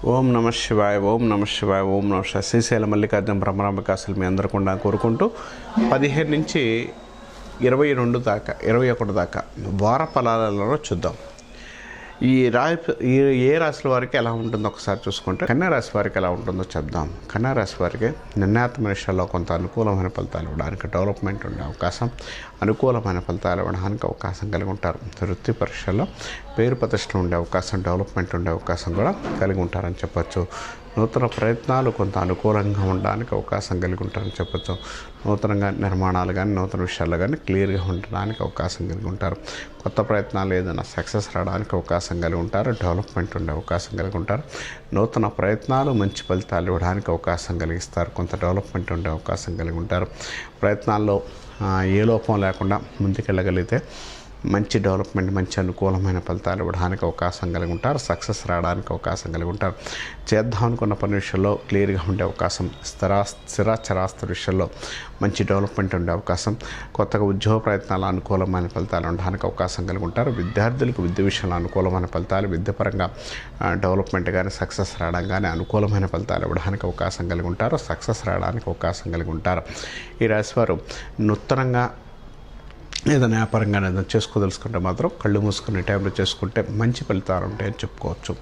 ఓం నమ శివాయ, ఓం నమ శివాయ, ఓం నమ శివాయ. శ్రీశైల మల్లికార్జున బ్రహ్మరాంబికాసులు మీ అందరూ కూడా కోరుకుంటూ 15 నుంచి 22 దాకా 21 దాకా వార ఫలాలలో చూద్దాం. ఏ రాశుల వారికి ఎలా ఉంటుందో ఒకసారి చూసుకుంటే, కన్యా రాశి వారికి ఎలా ఉంటుందో చెప్దాం. కన్యా రాశి వారికి నిర్ణయాత్మక విషయాల్లో కొంత అనుకూలమైన ఫలితాలు ఇవ్వడానికి, డెవలప్మెంట్ ఉండే అవకాశం, అనుకూలమైన ఫలితాలు ఇవ్వడానికి అవకాశం కలిగి ఉంటారు. వృత్తి పరీక్షల్లో పేరు ప్రతిష్టలు ఉండే అవకాశం, డెవలప్మెంట్ ఉండే అవకాశం కూడా కలిగి ఉంటారని చెప్పచ్చు. నూతన ప్రయత్నాలు కొంత అనుకూలంగా ఉండడానికి అవకాశం కలిగి ఉంటారని చెప్పచ్చు. నూతనంగా నిర్మాణాలు కానీ నూతన విషయాల్లో కానీ క్లియర్గా ఉండడానికి అవకాశం కలిగి ఉంటారు. కొత్త ప్రయత్నాలు ఏదైనా సక్సెస్ రావడానికి అవకాశం కలిగి ఉంటారు. డెవలప్మెంట్ ఉండే అవకాశం కలిగి ఉంటారు. నూతన ప్రయత్నాలు మంచి ఫలితాలు ఇవ్వడానికి అవకాశం కలిగిస్తారు. కొంత డెవలప్మెంట్ ఉండే అవకాశం కలిగి ఉంటారు. ప్రయత్నాల్లో ఏ లోపం లేకుండా ముందుకెళ్ళగలిగితే మంచి డెవలప్మెంట్, మంచి అనుకూలమైన ఫలితాలు ఇవ్వడానికి అవకాశం కలిగి ఉంటారు. సక్సెస్ రావడానికి అవకాశం కలిగి ఉంటారు. చేద్దాం అనుకున్న పని విషయంలో క్లియర్గా ఉండే అవకాశం, స్థిరాచరాస్తి విషయంలో మంచి డెవలప్మెంట్ ఉండే అవకాశం, కొత్తగా ఉద్యోగ ప్రయత్నాలు అనుకూలమైన ఫలితాలు ఉండడానికి అవకాశం కలిగి ఉంటారు. విద్యార్థులకు విద్య విషయంలో అనుకూలమైన ఫలితాలు, విద్యాపరంగా డెవలప్మెంట్ కానీ సక్సెస్ రావడం కానీ అనుకూలమైన ఫలితాలు ఇవ్వడానికి అవకాశం కలిగి ఉంటారు. సక్సెస్ రావడానికి అవకాశం కలిగి ఉంటారు. ఈ రాశివారు నూతనంగా ఏదైనా వ్యాపారంగా ఏదైనా చేసుకోదలుచుకుంటే మాత్రం కళ్ళు మూసుకునే టైంలో చేసుకుంటే మంచి ఫలితాలు ఉంటాయని చెప్పుకోవచ్చు.